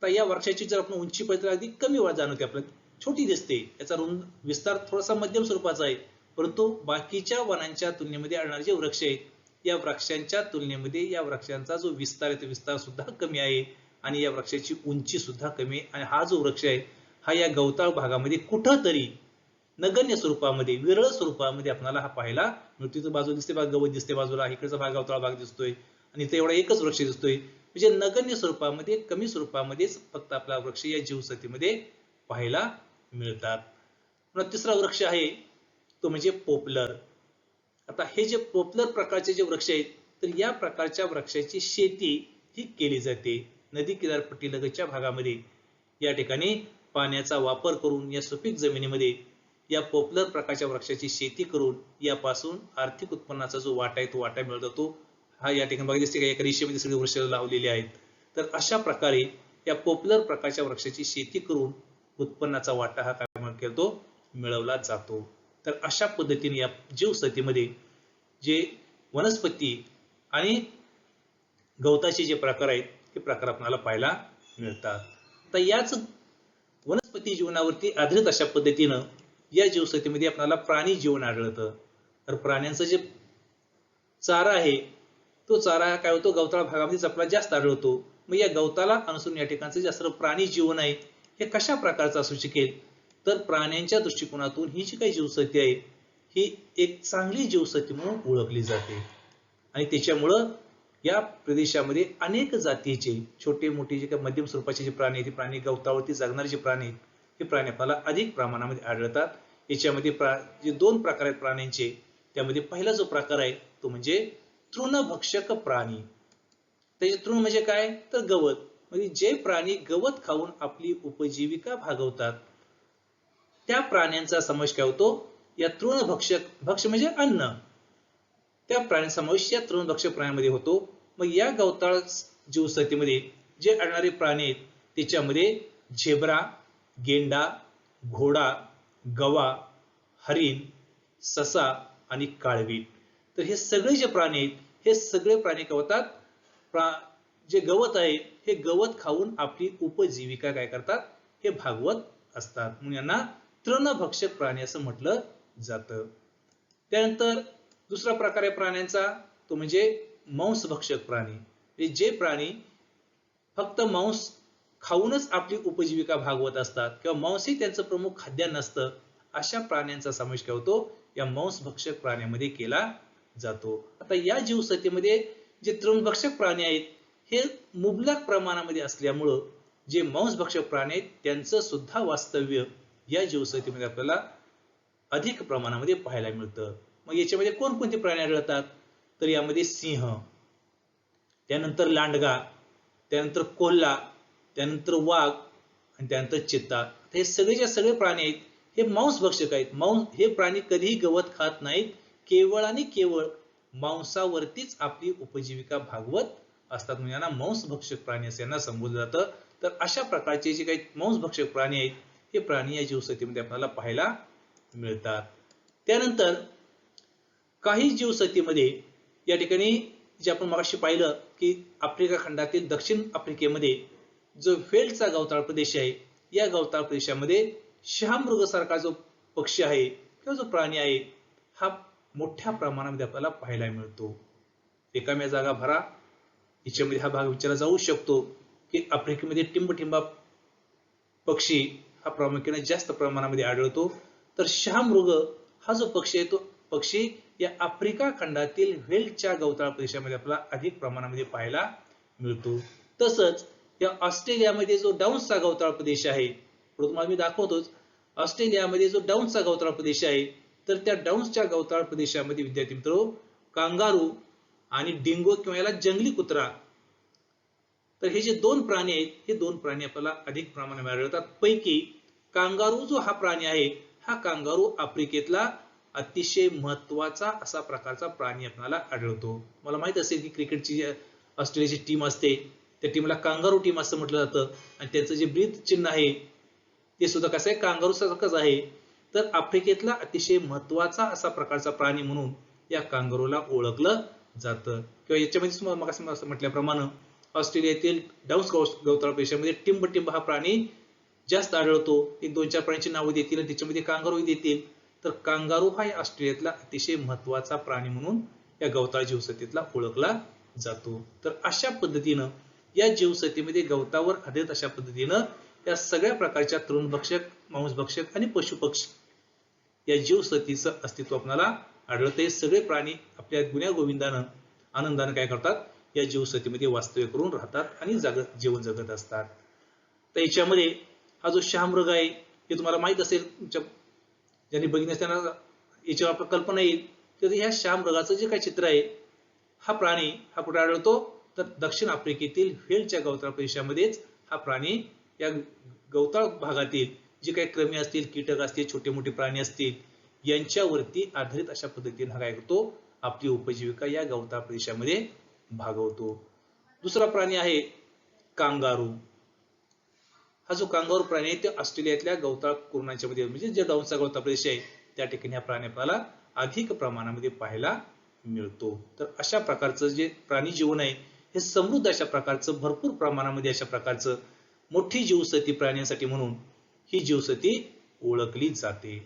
S1: आता या वृक्षाची जर आपण उंची पाहिली तर अगदी कमी जाणवते, आपल्याला छोटी दिसते. याचा रुंद विस्तार थोडासा मध्यम स्वरूपाचा आहे, परंतु बाकीच्या वनांच्या तुलनेमध्ये आढळणारे जे वृक्ष आहेत या वृक्षांच्या तुलनेमध्ये या वृक्षांचा जो विस्तार आहे तो विस्तार सुद्धा कमी आहे आणि या वृक्षाची उंची सुद्धा कमी आहे. आणि हा जो वृक्ष आहे हा या गवताळ भागामध्ये कुठंतरी नगण्य स्वरूपामध्ये, विरळ स्वरूपामध्ये आपल्याला हा पाहायला मिळतो. इथं बाजू दिसते, गवत दिसते बाजूला, इकडचा भाग गवताळ भाग दिसतोय आणि इथे एवढा एकच वृक्ष दिसतोय. म्हणजे नगण्य स्वरूपामध्ये, कमी स्वरूपामध्येच फक्त आपला वृक्ष या जीवसत्तीमध्ये पाहायला मिळतात. तिसरा वृक्ष आहे तो म्हणजे पोपलर. आता हे जे पोपलर प्रकारचे जे वृक्ष आहेत तर या प्रकारच्या वृक्षाची शेती ही केली जाते नदी किनारपट्टीलगतच्या भागामध्ये. या ठिकाणी पाण्याचा वापर करून या सुपीक जमिनीमध्ये या पोपलर प्रकारच्या वृक्षाची शेती करून यापासून आर्थिक उत्पन्नाचा जो वाटा आहे तो वाटा मिळत जातो. हा या ठिकाणी बघा दिसते का एका रेषेमध्ये सगळे वृक्ष लावलेले आहेत. तर अशा प्रकारे या पोपलर प्रकारच्या वृक्षाची शेती करून उत्पन्नाचा वाटा हा काय करतो, मिळवला जातो. तर अशा पद्धतीने या जीवसत्तीमध्ये जे वनस्पती आणि गवताचे जे प्रकार आहेत ते प्रकार आपल्याला पाहायला मिळतात. तर याच वनस्पती जीवनावरती आधारित अशा पद्धतीनं या जीवसत्तीमध्ये आपल्याला प्राणी जीवन आढळतं. तर प्राण्यांचं जे चारा आहे तो चारा काय होतो गवताळ भागामध्येच आपल्याला जास्त आढळतो. मग या गवताला अनुसरून या ठिकाणचं जास्त प्राणी जीवन आहे हे कशा प्रकारचं असू शकेल, तर प्राण्यांच्या दृष्टिकोनातून ही जी काही जीवसत्ती आहे ही एक चांगली जीवसत्ती म्हणून ओळखली जाते आणि त्याच्यामुळं या प्रदेशामध्ये अनेक जातीचे छोटे मोठे जे काही मध्यम स्वरूपाचे जे प्राणी आहेत, प्राणी गवतावरती जगणारे जे प्राणी आहेत हे प्राणी आपल्याला अधिक प्रमाणामध्ये आढळतात. याच्यामध्ये जे 2 प्रकार आहेत प्राण्यांचे, त्यामध्ये पहिला जो प्रकार आहे तो म्हणजे तृणभक्षक प्राणी. त्याचे तृण म्हणजे काय, तर गवत. म्हणजे जे प्राणी गवत खाऊन आपली उपजीविका भागवतात त्या प्राण्यांचा समावेश काय होतो या तृणभक्षक, भक्ष म्हणजे अन्न, त्या प्राणी समावेश या तृणभक्षक प्राण्यांमध्ये होतो. मग या गवताळ जीवसत्तीमध्ये जे आढळणारे प्राणी आहेत त्याच्यामध्ये झेब्रा, गेंडा, घोडा, गवा, हरिण, ससा आणि काळवीट. तर हे सगळे जे प्राणी आहेत हे सगळे प्राणी काय होतात, जे गवत आहे हे गवत खाऊन आपली उपजीविका काय करतात, हे भागवत असतात, म्हणून यांना तृणभक्षक प्राणी असं म्हटलं जातं. त्यानंतर दुसरा प्रकार आहे प्राण्यांचा तो म्हणजे मांसभक्षक प्राणी. जे प्राणी फक्त मांस खाऊनच आपली उपजीविका भागवत असतात किंवा मांस हे त्यांचं प्रमुख खाद्य नसतं, अशा प्राण्यांचा समावेश काय होतो या मांसभक्षक प्राण्यांमध्ये केला जातो. आता या जीवसत्तेमध्ये जे तृणभक्षक प्राणी आहेत हे मुबलक प्रमाणामध्ये असल्यामुळं जे मांसभक्षक प्राणी आहेत त्यांचं सुद्धा वास्तव्य या जीवसत्तेमध्ये आपल्याला अधिक प्रमाणामध्ये पाहायला मिळतं. मग याच्यामध्ये कोणकोणते प्राणी आढळतात? तर यामध्ये सिंह, त्यानंतर लांडगा, त्यानंतर कोल्हा, त्यानंतर वाघ आणि त्यानंतर चित्ता. हे सगळेच्या सगळे प्राणी आहेत हे मांसभक्षक आहेत. हे प्राणी कधीही गवत खात नाहीत, केवळ आणि केवळ मांसावरतीच आपली उपजीविका भागवत असतात, म्हणजे यांना मांसभक्षक प्राणी असे यांना संबोधलं जातं. तर अशा प्रकारचे जे काही मांसभक्षक प्राणी आहेत हे प्राणी या जीवसत्तेमध्ये आपल्याला पाहायला मिळतात. त्यानंतर काही जीवसत्तेमध्ये या ठिकाणी जे आपण मगाशी पाहिलं की आफ्रिका खंडातील दक्षिण आफ्रिकेमध्ये जो व्हेलचा गवताळ प्रदेश आहे या गवताळ प्रदेशामध्ये शहामृग सारखा जो पक्षी आहे किंवा जो प्राणी आहे हा मोठ्या प्रमाणामध्ये आपल्याला पाहायला मिळतो. रिकाम्या जागा भरा, याच्यामध्ये हा भाग विचारला जाऊ शकतो की आफ्रिकेमध्ये टिंबटिंबा पक्षी हा प्रामुख्याने जास्त प्रमाणामध्ये आढळतो. तर शहामृग हा जो पक्षी आहे तो पक्षी या आफ्रिका खंडातील व्हेलच्या गवताळ प्रदेशामध्ये आपल्याला अधिक प्रमाणामध्ये पाहायला मिळतो. तसंच या ऑस्ट्रेलियामध्ये जो डाऊन्सचा गवताळ प्रदेश आहे, तुम्हाला मी दाखवतोच, ऑस्ट्रेलियामध्ये जो डाऊन्सचा गवताळ प्रदेश आहे तर त्या डाऊन्सच्या गवताळ प्रदेशामध्ये विद्यार्थी मित्र कांगारू आणि डिंगो किंवा याला जंगली कुत्रा, तर हे जे दोन प्राणी आहेत हे दोन प्राणी आपल्याला अधिक प्रमाणात आढळतात. पैकी कांगारू जो हा प्राणी आहे हा कांगारू आफ्रिकेतला अतिशय महत्वाचा असा प्रकारचा प्राणी आपल्याला आढळतो. मला माहित असेल की क्रिकेटची ऑस्ट्रेलियाची टीम असते त्या टीमला कांगारू टीम असं म्हटलं जातं आणि त्याचं जे ब्रीद चिन्ह आहे ते सुद्धा कसं आहे कांगारू सारखंच आहे. तर आफ्रिकेतला अतिशय महत्वाचा असा प्रकारचा प्राणी म्हणून या कांगारूला ओळखलं जातं. किंवा याच्यामध्ये मग असं म्हटल्याप्रमाणे ऑस्ट्रेलियातील डाऊन्स गवताळ प्रदेशामध्ये टिंबटिंब हा प्राणी जास्त आढळतो. एक दोन चार प्राण्यांची नावं देतील आणि त्याच्यामध्ये कांगारू देतील. तर कांगारू हा या ऑस्ट्रेलियातला अतिशय महत्वाचा प्राणी म्हणून या गवताळ जीवसत्तेतला ओळखला जातो. तर अशा पद्धतीनं या जीवसत्तेमध्ये गवतावर आधारित अशा पद्धतीनं या सगळ्या प्रकारच्या तृणभक्षक, मांसभक्षक आणि पशुपक्षी या जीवसत्तेचं अस्तित्व आपल्याला आढळतं. हे सगळे प्राणी आपल्या गुण्यागोविंदानं आनंदानं काय करतात या जीवसत्तेमध्ये वास्तव्य करून राहतात आणि जीवन जगत असतात. तर याच्यामध्ये हा जो शहामृग आहे हे तुम्हाला माहित असेल, ज्यांनी बघितलं त्यांना याच्यावर आपल्याला कल्पना येईल. तर ह्या शहामृगाचं जे काही चित्र आहे हा प्राणी हा कुठे आढळतो तर दक्षिण आफ्रिकेतील व्हेलच्या गवताळ प्रदेशामध्येच हा प्राणी या गवताळ भागातील जे काही कृमी असतील, कीटक असतील, छोटे मोठे प्राणी असतील यांच्यावरती आधारित अशा पद्धतीने हा काय करतो आपली उपजीविका या गवताळ प्रदेशामध्ये भागवतो. दुसरा प्राणी आहे कांगारू. हा जो कांगारू प्राणी आहे ते ऑस्ट्रेलियातल्या गवताळ कुरणांच्या मध्ये म्हणजे जे डाऊनचा गवताळ प्रदेश आहे त्या ठिकाणी हा प्राणी आपल्याला अधिक प्रमाणामध्ये पाहायला मिळतो. तर अशा प्रकारचं जे प्राणी जीवन आहे हे समृद्ध अशा प्रकारचं भरपूर प्रमाणामध्ये अशा प्रकारचं मोठी जीवसत्ती प्राण्यांसाठी म्हणून ही जीवसत्ती ओळखली जाते.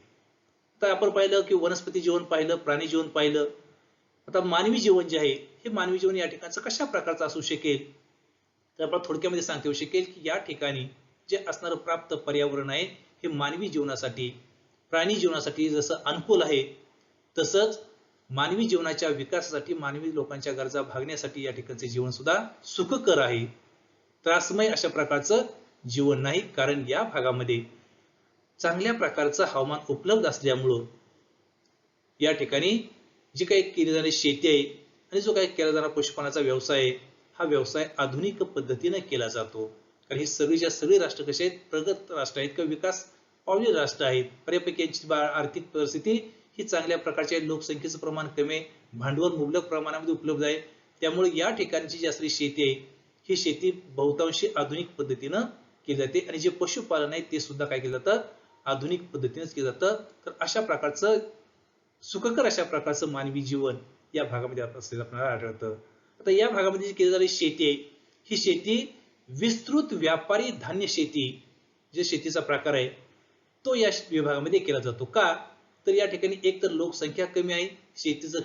S1: तर आपण पाहिलं की वनस्पती जीवन पाहिलं, प्राणी जीवन पाहिलं. आता मानवी जीवन जे आहे हे मानवी जीवन या ठिकाणचं कशा प्रकारचं असू शकेल तर आपण थोडक्यामध्ये सांगता येऊ शकेल की या ठिकाणी जे असणारं प्राप्त पर्यावरण आहे हे मानवी जीवनासाठी, प्राणी जीवनासाठी जसं अनुकूल आहे तसंच मानवी जीवनाच्या विकासासाठी, मानवी लोकांच्या गरजा भागण्यासाठी या ठिकाणचे जीवन सुद्धा सुखकर आहे. त्रासमय अशा प्रकारचं जीवन नाही, कारण या भागामध्ये चांगल्या प्रकारचं हवामान उपलब्ध असल्यामुळं या ठिकाणी जी काही केली जाणारी शेती आहे आणि जो काही केला जाणारा पशुपालनाचा व्यवसाय आहे हा व्यवसाय आधुनिक पद्धतीने केला जातो. कारण ही सगळीच्या सगळी राष्ट्र कसे आहेत प्रगत राष्ट्र आहेत किंवा विकास पावलेले राष्ट्र आहेत. बऱ्यापैकी यांची आर्थिक परिस्थिती ही चांगल्या प्रकारच्या लोकसंख्येचं प्रमाण कमी आहे, भांडवल मुबलक प्रमाणामध्ये उपलब्ध आहे. त्यामुळे या ठिकाणची जी असलेली शेती आहे ही शेती बहुतांशी आधुनिक पद्धतीनं केली जाते आणि जे पशुपालन आहे ते सुद्धा काय केलं जातं आधुनिक पद्धतीनेच केलं जातं. तर अशा प्रकारचं सुखकर अशा प्रकारचं मानवी जीवन या भागामध्ये असलेलं आपल्याला आढळतं. आता या भागामध्ये जी केली जाणारी शेती आहे ही शेती विस्तृत व्यापारी धान्य शेती जे शेतीचा प्रकार आहे तो या विभागामध्ये केला जातो. का तर या ठिकाणी एक तर लोकसंख्या कमी आहे, शेतीचं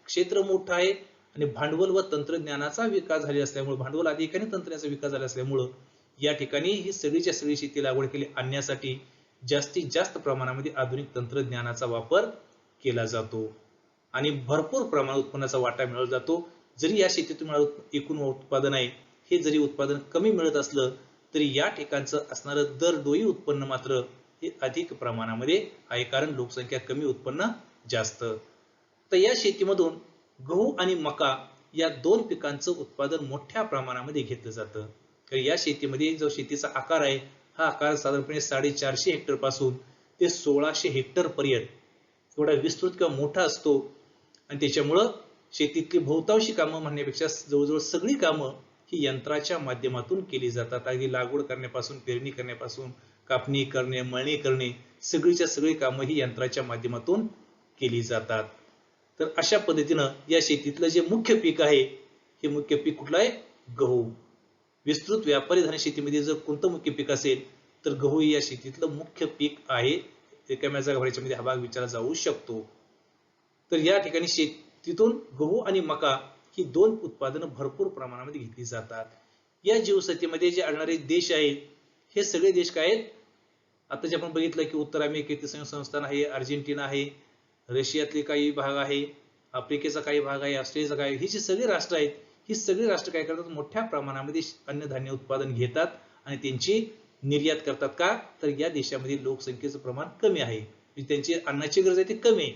S1: क्षेत्र मोठं आहे आणि भांडवल व तंत्रज्ञानाचा विकास झाला असल्यामुळे, भांडवल अधिक आणि तंत्रज्ञानाचा विकास झाला असल्यामुळे या ठिकाणी ही सगळीच्या सगळी शेती लागवड केली आणण्यासाठी जास्तीत जास्त प्रमाणामध्ये आधुनिक तंत्रज्ञानाचा वापर केला जातो आणि भरपूर प्रमाणात उत्पन्नाचा वाटा मिळवला जातो. जरी या शेतीतून एकूण उत्पादन आहे हे जरी उत्पादन कमी मिळत असलं तरी या ठिकाणचं असणारं दरडोई उत्पन्न मात्र हे अधिक प्रमाणामध्ये आहे, कारण लोकसंख्या कमी उत्पन्न जास्त. तर या शेतीमधून गहू आणि मका या दोन पिकांचं उत्पादन मोठ्या प्रमाणामध्ये घेतलं जातं. तर या शेतीमध्ये जो शेतीचा आकार आहे हा आकार साधारणपणे 450 हेक्टर पासून ते 1600 हेक्टर पर्यंत एवढा विस्तृत किंवा मोठा असतो आणि त्याच्यामुळं शेतीतली बहुतांशी कामं म्हणण्यापेक्षा जवळजवळ सगळी कामं ही यंत्राच्या माध्यमातून केली जातात. अगदी लागवड करण्यापासून, पेरणी करण्यापासून, कापणी करणे, मळणी करणे, सगळीच्या सगळी कामं ही यंत्राच्या माध्यमातून केली जातात. तर अशा पद्धतीनं या शेतीतलं जे मुख्य पीक आहे हे मुख्य पीक कुठलं आहे? गहू. विस्तृत व्यापारी धान्य शेतीमध्ये जर कोणतं मुख्य पीक असेल तर गहू या शेतीतलं मुख्य पीक आहे. रिकाम्या जागा भरायच्यामध्ये हा भाग विचारला जाऊ शकतो. तर या ठिकाणी शेतीतून गहू आणि मका ही दोन उत्पादनं भरपूर प्रमाणामध्ये घेतली जातात. या जीवसत्तेमध्ये जे आणणारे देश आहेत हे सगळे देश काय आहेत? आता जे आपण बघितलं की उत्तर अमेरिकेतील संयुक्त संस्थान आहे, अर्जेंटिना आहे, रशियातले काही भाग आहे, आफ्रिकेचा काही भाग आहे, ऑस्ट्रेलियाचा काही, ही जी सगळी राष्ट्र आहेत ही सगळी राष्ट्र काय करतात? मोठ्या प्रमाणामध्ये अन्नधान्य उत्पादन घेतात आणि त्यांची निर्यात करतात. का? तर या देशामध्ये लोकसंख्येचं प्रमाण कमी आहे, त्यांची अन्नाची गरज आहे ती कमी आहे,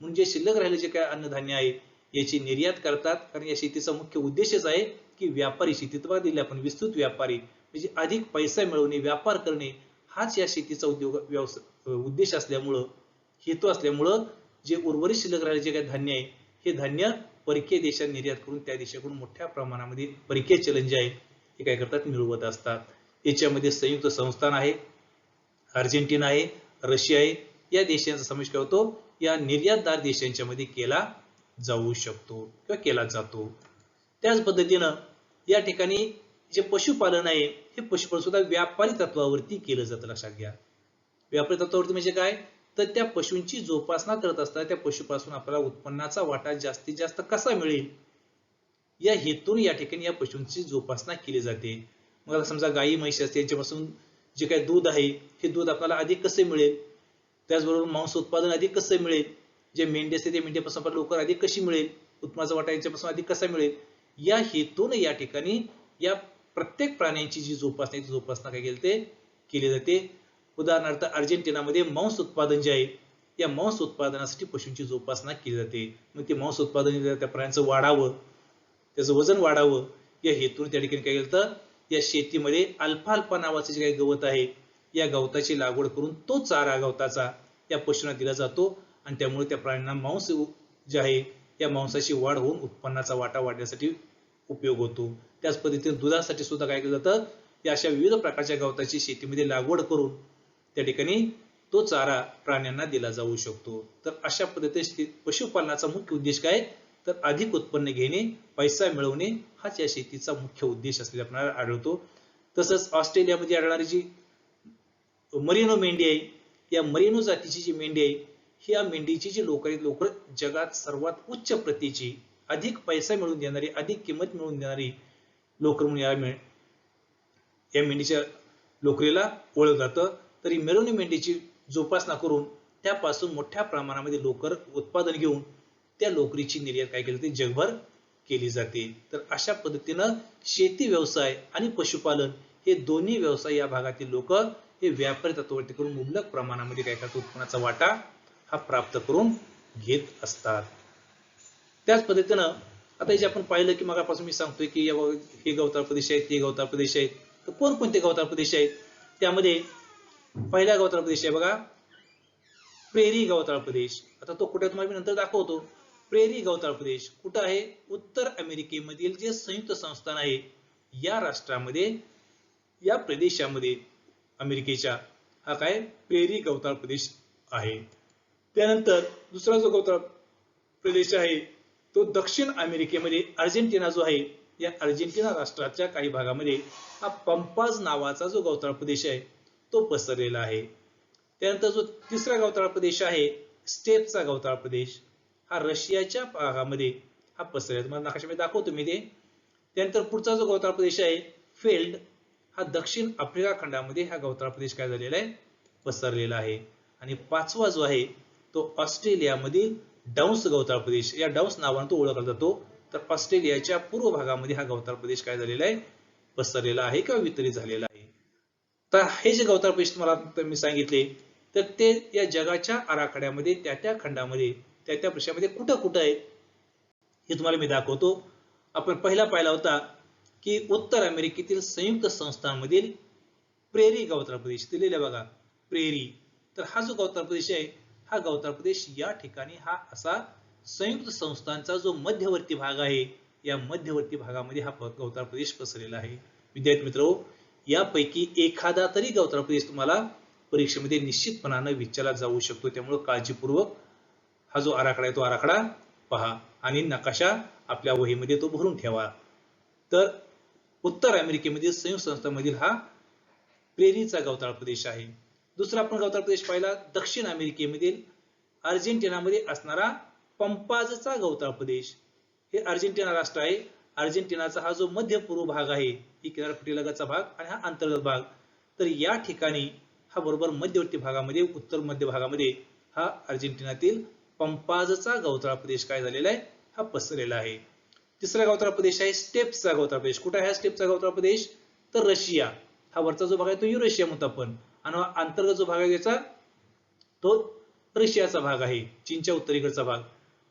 S1: म्हणून जे शिल्लक राहिले जे काय अन्नधान्य आहे याची निर्यात करतात. कारण या शेतीचा मुख्य उद्देशच आहे की व्यापारी शेतीत दिले आपण विस्तृत व्यापारी म्हणजे अधिक पैसा मिळवणे, व्यापार करणे हाच या शेतीचा उद्देश असल्यामुळं, हेतू असल्यामुळं जे उर्वरित शिल्लक राहिले जे काही धान्य आहे हे धान्य परकीय देशात निर्यात करून त्या देशाकडून मोठ्या प्रमाणामध्ये परकीय चलन जे आहे हे काय करतात? मिळवत असतात. याच्यामध्ये संयुक्त संस्थान आहे, अर्जेंटिना आहे, रशिया आहे, या देशांचा समावेश काय होतो? या निर्यातदार देशांच्या मध्ये केला जाऊ शकतो किंवा केला जातो. त्याच पद्धतीनं या ठिकाणी जे पशुपालन आहे हे पशुपालन सुद्धा व्यापारी तत्वावरती केलं जातं. लक्षात घ्या, व्यापारी तत्वावरती म्हणजे काय? तर त्या पशूंची जोपासना करत असताना त्या पशुपासून आपल्याला उत्पन्नाचा वाटा जास्तीत जास्त कसा मिळेल या हेतून या ठिकाणी या पशूंची जोपासना केली जाते. मग आता समजा गायी म्हैशी असते यांच्यापासून जे काही दूध आहे हे दूध आपल्याला अधिक कसे मिळेल, त्याचबरोबर मांस उत्पादन अधिक कसं मिळेल, जे मेंढी असते त्या मेंढीपासून आपल्याला लोकर अधिक कशी मिळेल, उत्पन्नाचा वाटा यांच्यापासून अधिक कसा मिळेल, या हेतून या ठिकाणी या प्रत्येक प्राण्यांची जी जोपासना काय केली जाते. उदाहरणार्थ अर्जेंटिनामध्ये मांस उत्पादन जे आहे या मांस उत्पादनासाठी पशूंची जोपासना केली जाते. मग ते मांस उत्पादन त्या प्राण्यांचं वाढावं, त्याचं वजन वाढावं या हेतून त्या ठिकाणी काय केलं? या शेतीमध्ये अल्फाल्फा नावाचं जे काही गवत आहे या गवताची लागवड करून तो चारा गवताचा या पशूंना दिला जातो आणि त्यामुळे त्या प्राण्यांना मांस जे आहे या मांसाची वाढ होऊन उत्पन्नाचा वाटा वाढण्यासाठी उपयोग होतो. त्याच पद्धतीने दुधासाठी सुद्धा काय केलं जातं? या अशा विविध प्रकारच्या गवताची शेतीमध्ये लागवड करून त्या ठिकाणी तो चारा प्राण्यांना दिला जाऊ शकतो. तर अशा पद्धतीने पशुपालनाचा मुख्य उद्देश काय? तर अधिक उत्पन्न घेणे, पैसा मिळवणे हाच या शेतीचा मुख्य उद्देश असलेला आपल्याला आढळतो. तसंच ऑस्ट्रेलियामध्ये आढळणारी जी मरिनो मेंढी आहे या मरिनो जातीची जी मेंढी आहे ही या मेंढीची जी लोकर जगात सर्वात उच्च प्रतीची, अधिक पैसा मिळवून देणारी, अधिक किंमत मिळवून देणारी लोकर म्हणून या मेंढीच्या लोकरीला ओळखलं जातं. तरी मेरिनो मेंढीची जोपासना करून त्यापासून मोठ्या प्रमाणामध्ये लोकर उत्पादन घेऊन त्या लोकरीची निर्यात काय केली जाते? जगभर केली जाते. तर अशा पद्धतीनं शेती व्यवसाय आणि पशुपालन हे दोन्ही व्यवसाय या भागातील लोक हे व्यापारी तत्वावरती करून मुबलक प्रमाणामध्ये काय करतात? उत्पन्नाचा वाटा हा प्राप्त करून घेत असतात. त्याच पद्धतीनं आता जे आपण पाहिलं की मगापासून मी सांगतोय की हे गवताळ प्रदेश आहेत, ते गवताळ प्रदेश आहेत. तर कोणकोणते गवताळ प्रदेश आहेत? त्यामध्ये पहिला गवताळ प्रदेश आहे बघा, प्रेरी गवताळ प्रदेश. आता तो कुठे तुम्हाला मी नंतर दाखवतो. प्रेरी गवताळ प्रदेश कुठं आहे? उत्तर अमेरिकेमधील जे संयुक्त संस्थान आहे या राष्ट्रामध्ये, या प्रदेशामध्ये अमेरिकेच्या हा काय प्रेरी गवताळ प्रदेश आहे. त्यानंतर दुसरा जो गवताळ प्रदेश आहे तो दक्षिण अमेरिकेमध्ये अर्जेंटिना जो आहे या अर्जेंटिना राष्ट्राच्या काही भागामध्ये हा पंपाज नावाचा जो गवताळ प्रदेश आहे तो पसरलेला आहे. त्यानंतर जो तिसरा गवताळ प्रदेश आहे स्टेपचा गवताळ प्रदेश हा रशियाच्या भागामध्ये हा पसरलेला, तुम्हाला नकाशामध्ये दाखवतो मी ते. त्यानंतर पुढचा जो गवताळ प्रदेश आहे फेल्ड हा दक्षिण आफ्रिका खंडामध्ये हा गवताळ प्रदेश काय झालेला आहे, पसरलेला आहे. आणि पाचवा जो आहे तो ऑस्ट्रेलियामधील डाऊन्स गवताळ प्रदेश, या डाऊन्स नावाने तो ओळखला जातो. तर ऑस्ट्रेलियाच्या पूर्व भागामध्ये हा गवताळ प्रदेश काय झालेला आहे, पसरलेला आहे किंवा वितरित झालेला आहे. तर हे जे गवताळ प्रदेश तुम्हाला मी सांगितले, तर ते या जगाच्या आराखड्यामध्ये त्या त्या खंडामध्ये त्या त्या प्रदेशामध्ये कुठं कुठं आहेत हे तुम्हाला मी दाखवतो. आपण पहिला पाहिला होता की उत्तर अमेरिकेतील संयुक्त संस्थानांमधील प्रेरी गवताळ प्रदेश दिलेला बघा, प्रेरी. तर हा जो गवताळ प्रदेश आहे, हा गवताळ प्रदेश या ठिकाणी हा असा संयुक्त संस्थानांचा जो मध्यवर्ती भाग आहे, या मध्यवर्ती भागामध्ये हा गवताळ प्रदेश पसरलेला आहे. विद्यार्थी मित्रो, यापैकी एखादा तरी गवताळ प्रदेश तुम्हाला परीक्षेमध्ये निश्चितपणाने विचारला जाऊ शकतो. त्यामुळे काळजीपूर्वक हा जो आराखडा आहे तो आराखडा पहा आणि नकाशा आपल्या वहीमध्ये तो भरून ठेवा. तर उत्तर अमेरिकेमधील संयुक्त संस्थांमधील हा प्रेरीचा गवताळ प्रदेश आहे. दुसरा आपण गवताळ प्रदेश पाहिला दक्षिण अमेरिकेमधील अर्जेंटिनामध्ये असणारा पंपाजचा गवताळ प्रदेश. हे अर्जेंटिना राष्ट्र आहे. अर्जेंटिनाचा हा जो मध्य पूर्व भाग आहे, ही किनारपट्टीलगतचा भाग आणि हा अंतर्गत भाग, तर या ठिकाणी हा बरोबर मध्यवर्ती भागामध्ये उत्तर मध्य भागामध्ये हा अर्जेंटिनातील पंपाजचा गवताळ प्रदेश काय झालेला आहे, हा पसरलेला आहे. तिसरा गवताळ प्रदेश आहे स्टेप्सचा गवताळ प्रदेश. कुठे आहे स्टेप्सचा गवताळ प्रदेश, तर रशिया. हा वरचा जो भाग आहे तो युरेशिया म्हणतो आपण, आणि अंतर्गत जो भाग आहे त्याचा तो रशियाचा भाग आहे, चीनच्या उत्तरेकडचा भाग.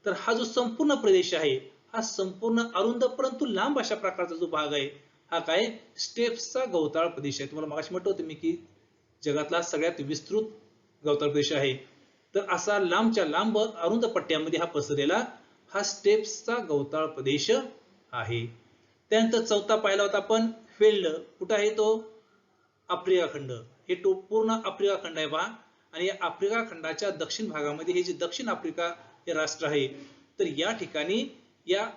S1: तर हा जो संपूर्ण प्रदेश आहे, हा संपूर्ण अरुंद परंतु लांब अशा प्रकारचा जो भाग आहे, हा काय स्टेप्सचा गवताळ प्रदेश आहे. तुम्हाला मागाशी म्हटलं होतं मी की जगातला सगळ्यात विस्तृत गवताळ प्रदेश आहे. तर असा लांबच्या लांब अरुंद पट्ट्यामध्ये हा पसरलेला हा स्टेप्सचा गवताळ प्रदेश आहे. त्यानंतर चौथा पाहिला होता आपण फेल्ड. कुठं आहे तो, आफ्रिका खंड. हे तो पूर्ण आफ्रिका खंड आहे पहा. आणि या आफ्रिका खंडाच्या दक्षिण भागामध्ये हे जे दक्षिण आफ्रिका हे राष्ट्र आहे, तर या ठिकाणी या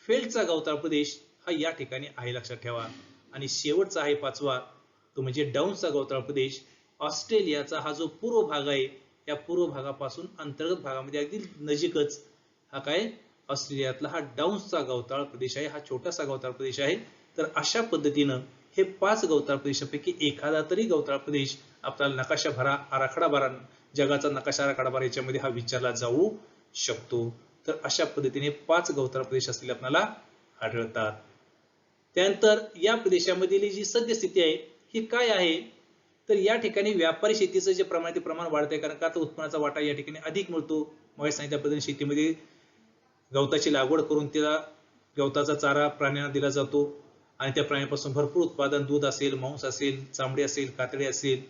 S1: फेल्डचा गवताळ प्रदेश हा या ठिकाणी आहे, लक्षात ठेवा. आणि शेवटचा आहे पाचवा, तो म्हणजे डाऊन्सचा गवताळ प्रदेश. ऑस्ट्रेलियाचा हा जो पूर्व भाग आहे, या पूर्व भागापासून अंतर्गत भागामध्ये अगदी नजीकच हा काय ऑस्ट्रेलियातला हा डाऊन्सचा गवताळ प्रदेश आहे. हा छोटासा गवताळ प्रदेश आहे. तर अशा पद्धतीनं हे 5 गवताळ प्रदेशापैकी एखादा तरी गवताळ प्रदेश आपल्याला नकाशा भरा, आराखडा भरा, जगाचा नकाशा आराखडा भरा याच्यामध्ये हा विचारला जाऊ शकतो. तर अशा पद्धतीने 5 गवताळ प्रदेश असलेले आपल्याला आढळतात. त्यानंतर या प्रदेशामधील जी सद्यस्थिती आहे ही काय आहे, तर या ठिकाणी व्यापारी शेतीचं जे प्रमाण ते प्रमाण वाढत आहे, कारण का तर उत्पन्नाचा वाटा या ठिकाणी अधिक मिळतो. मग सांगितल्या पद्धतीने शेतीमध्ये गवताची लागवड करून त्याला गवताचा चारा प्राण्यांना दिला जातो आणि त्या प्राण्यांपासून भरपूर उत्पादन, दूध असेल, मांस असेल, चामडे असेल, कातडे असेल,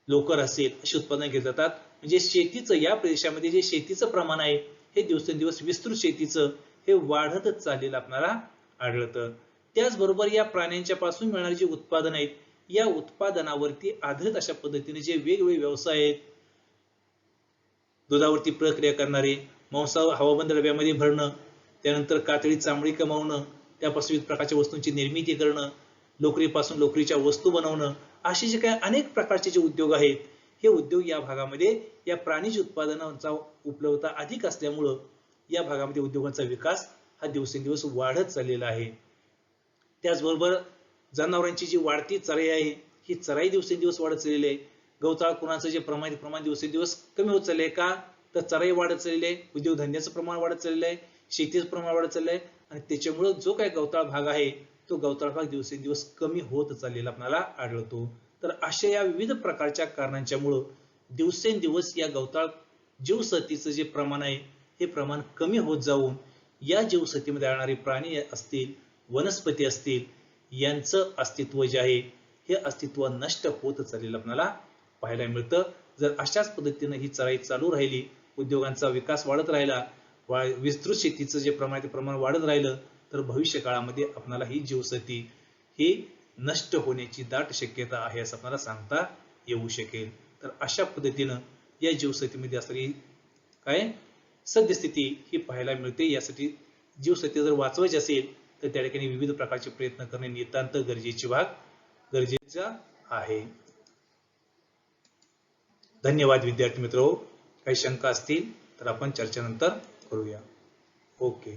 S1: लोकर असेल, अशी उत्पादन घेतली जातात. म्हणजे शेतीचं या प्रदेशामध्ये जे शेतीचं प्रमाण आहे हे दिवसेंदिवस विस्तृत शेतीचं हे वाढतच चाललेलं आपल्याला आढळतं. त्याचबरोबर या प्राण्यांच्या पासून मिळणारी जी उत्पादन आहेत, या उत्पादनावरती आधारित अशा पद्धतीने जे वेगवेगळे व्यवसाय आहेत, दुधावरती प्रक्रिया करणारे, मांस हवाबंद डब्यामध्ये भरणं, त्यानंतर कातडी चामडी कमावणं, त्यापासून विविध प्रकारच्या वस्तूंची निर्मिती करणं, लोकरीपासून लोकरीच्या वस्तू बनवणं, असे जे काही अनेक प्रकारचे जे उद्योग आहेत, हे उद्योग या भागामध्ये या प्राणीज उत्पादनांचा उपलब्धता अधिक असल्यामुळं या भागामध्ये उद्योगांचा विकास हा दिवसेंदिवस वाढत चाललेला आहे. त्याचबरोबर जनावरांची जी वाढती चराई आहे, ही चराई दिवसेंदिवस वाढत चाललेली आहे. गवताळ कुणाचं जे प्रमाण दिवसेंदिवस कमी होत चाललंय का, तर चराई वाढत चाललेली आहे, उद्योगधंद्याचं प्रमाण वाढत चाललेलं आहे, शेतीचं प्रमाण वाढत चाललंय आणि त्याच्यामुळे जो काही गवताळ भाग आहे तो गवताळ भाग दिवसेंदिवस कमी होत चाललेला आपल्याला आढळतो. तर अशा या विविध प्रकारच्या कारणांच्यामुळे दिवसेंदिवस या गवताळ जीवसत्तीचं जे प्रमाण आहे हे प्रमाण कमी होत जाऊन या जीवसत्तीमध्ये आढळणारे प्राणी असतील, वनस्पती असतील, यांचं अस्तित्व जे आहे हे अस्तित्व नष्ट होत चाललेलं आपल्याला पाहायला मिळतं. जर अशाच पद्धतीने ही चराई चालू राहिली, उद्योगांचा विकास वाढत राहिला, विस्तृत शेतीचं जे प्रमाण ते प्रमाण वाढत राहिलं, तर भविष्य काळामध्ये आपल्याला ही जीवसत्ती ही नष्ट होण्याची दाट शक्यता आहे असं आपल्याला सांगता येऊ शकेल. तर अशा पद्धतीनं या जीवसत्तीमध्ये असणारी काय सद्यस्थिती ही पाहायला मिळते. यासाठी जीवसत्ती जर वाचवायची असेल तर त्या ठिकाणी विविध प्रकारचे प्रयत्न करणे नितांत गरजेचा आहे. धन्यवाद विद्यार्थी मित्रो. काही शंका असतील तर आपण चर्चेनंतर करूया. ओके.